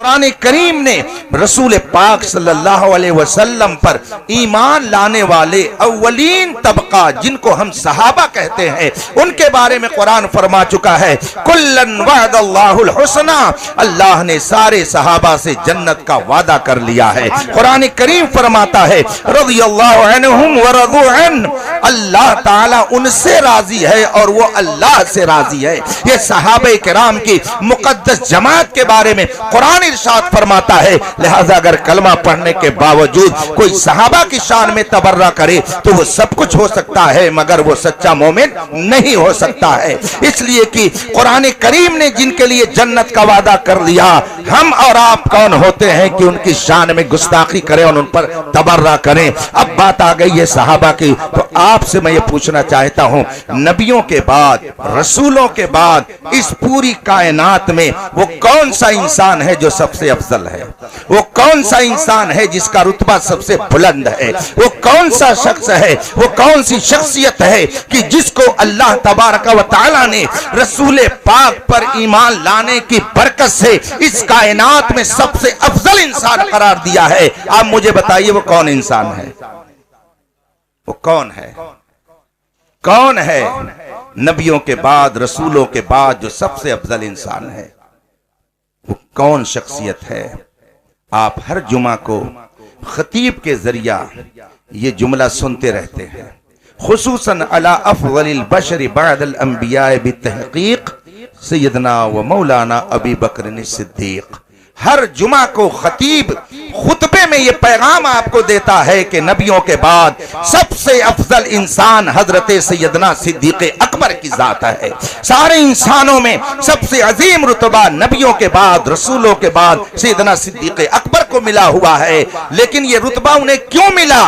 قرآن کریم نے رسول پاک صلی اللہ علیہ وسلم پر ایمان لانے والے اولین طبقہ جن کو ہم صحابہ کہتے ہیں ان کے بارے میں قرآن فرما چکا ہے کلن وعد اللہ الحسنى، اللہ نے سارے صحابہ سے جنت کا وعدہ کر لیا ہے۔ قرآن کریم فرماتا ہے رضی اللہ عنہم ورضوا عنہ، اللہ تعالیٰ ان سے راضی ہے اور وہ اللہ سے راضی ہے۔ یہ صحابہ کرام کی مقدس جماعت کے بارے میں قرآن ارشاد فرماتا ہے، لہذا اگر کلمہ پڑھنے کے باوجود کوئی صحابہ کی شان میں تبرہ کرے تو وہ سب کچھ ہو سکتا ہے مگر وہ سچا مومن نہیں ہو سکتا ہے۔ اس لیے کہ قرآن کریم نے جن کے لیے جنت کا وعدہ کر لیا، ہم اور آپ کون ہوتے ہیں کہ ان کی شان میں گستاخی کریں اور ان پر تبرہ کریں؟ اب بات آ گئی ہے صحابہ کی، تو آپ سے میں یہ پوچھنا چاہتا ہوں، نبیوں کے بعد، رسولوں کے بعد اس پوری کائنات میں وہ کون سا انسان ہے جو سب سے افضل ہے؟ وہ کون سا انسان ہے جس کا رتبہ سب سے بلند ہے؟ وہ کون سا شخص ہے، وہ کون سی شخصیت ہے کہ جس کو اللہ تبارک و تعالی نے رسول پاک پر ایمان لانے کی برکت سے اس کائنات میں سب سے افضل انسان قرار دیا ہے؟ آپ مجھے بتائیے وہ کون انسان ہے؟ وہ کون ہے؟ کون ہے نبیوں کے بعد، رسولوں کے بعد جو سب سے افضل انسان ہے؟ وہ کون شخصیت ہے؟ آپ ہر جمعہ کو خطیب کے ذریعہ یہ جملہ سنتے رہتے ہیں، خصوصاً علی افضل البشر بعد الانبیاء بالتحقیق سیدنا و مولانا ابی بکر الصدیق۔ ہر جمعہ کو خطیب خطبے میں یہ پیغام آپ کو دیتا ہے کہ نبیوں کے بعد سب سے افضل انسان حضرت سیدنا صدیق اکبر کی ذات ہے۔ سارے انسانوں میں سب سے عظیم رتبہ نبیوں کے بعد، رسولوں کے بعد سیدنا صدیق اکبر کو ملا ہوا ہے۔ لیکن یہ رتبہ انہیں کیوں ملا؟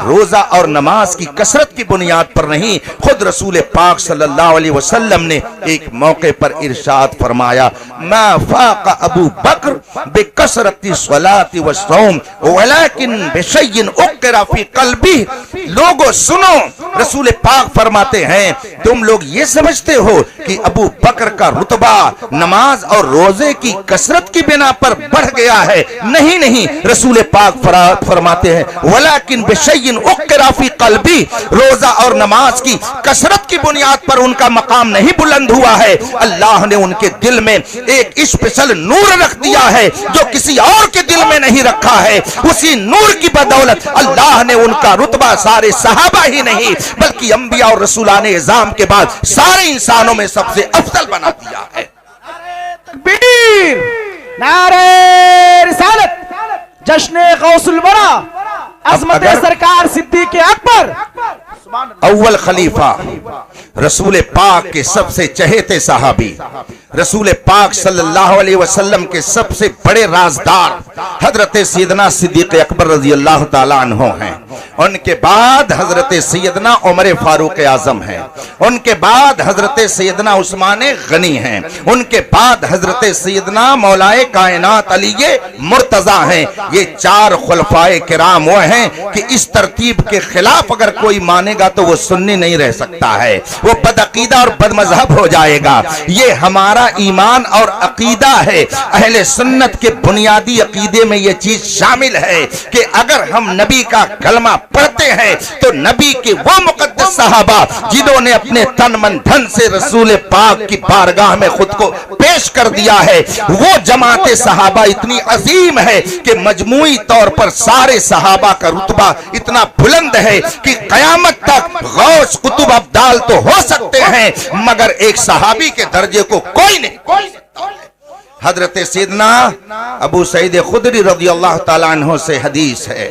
روزہ اور نماز کی کثرت کی بنیاد پر نہیں، خود رسول پاک صلی اللہ علیہ وسلم نے ایک موقع پر ارشاد فرمایا ما فاق ابو بکر بکثرت الصلاۃ والصوم ولکن بشیء اقر فی قلبی۔ لوگوں سنو، رسول پاک فرماتے ہیں تم لوگ یہ سمجھتے ہو کہ ابو بکر کا رتبہ نماز اور روزے کی کثرت کی بنا پر بڑھ گیا ہے؟ نہیں نہیں، رسول پاک فرماتے ہیں ولکن بشیء اقر فی قلبی، روزہ اور نماز کی کثرت کی بنیاد پر ان کا مقام نہیں بلند ہوا ہے، اللہ نے ان کے دل میں ایک اسپیشل نور رکھ دیا ہے جو کسی اور کے دل میں نہیں رکھا ہے۔ اسی نور کی بدولت اللہ نے ان کا رتبہ سارے صحابہ ہی نہیں بلکہ انبیاء اور رسولان اعظام کے بعد سارے انسانوں میں سب سے افضل بنا دیا ہے۔ تکبیر، نعرہ رسالت، جشن غوث الورا، عظمت سرکار صدیق اکبر اول خلیفہ، رسول پاک کے سب سے چہیتے صحابی، رسول پاک صلی اللہ علیہ وسلم کے سب سے بڑے رازدار حضرت سیدنا صدیق اکبر رضی اللہ تعالیٰ عنہ ہیں۔ ان کے بعد حضرت سیدنا عمر فاروق اعظم ہیں، ان کے بعد حضرت سیدنا عثمان غنی ہیں، ان کے بعد حضرت سیدنا مولائے کائنات علی مرتضیٰ ہیں۔ یہ چار خلفائے کرام وہ ہیں کہ اس ترتیب کے خلاف اگر کوئی مانے گا تو وہ سنی نہیں رہ سکتا ہے، وہ بدعقیدہ اور بد مذہب ہو جائے گا۔ یہ ہمارا ایمان اور عقیدہ ہے، اہل سنت کے بنیادی عقیدے میں یہ چیز شامل ہے کہ اگر ہم نبی کا کلمہ پڑھتے ہیں تو نبی کے وہ مقدس صحابہ جنہوں نے اپنے تن من دھن سے رسول پاک کی بارگاہ میں خود کو پیش کر دیا ہے، وہ جماعت صحابہ اتنی عظیم ہے کہ مجموعی طور پر سارے صحابہ کا رتبہ اتنا بلند ہے کہ قیامت تک غوث قطب ابدال تو ہو سکتے ہیں مگر ایک صحابی کے درجے کو کوئی نہیں۔ حضرت سیدنا ابو سعید خدری رضی اللہ تعالیٰ عنہ سے حدیث ہے،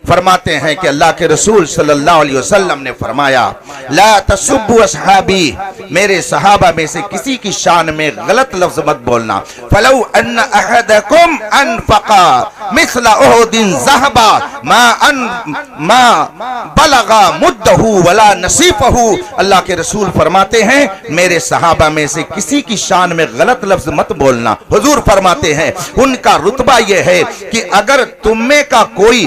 فرماتے ہیں کہ اللہ کے رسول صلی اللہ علیہ وسلم نے فرمایا لا تسبوا اصحابی، میرے صحابہ میں سے کسی کی شان میں غلط لفظ مت بولنا۔ فلو ان احدکم انفق مثل احد ذهبا ما بلغ مدہ ولا نصیفہ، اللہ کے رسول فرماتے ہیں میرے صحابہ میں سے کسی کی شان میں غلط لفظ مت بولنا۔ حضور فرماتے ہیں ان کا رتبہ یہ ہے کہ اگر تم میں کا کوئی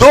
2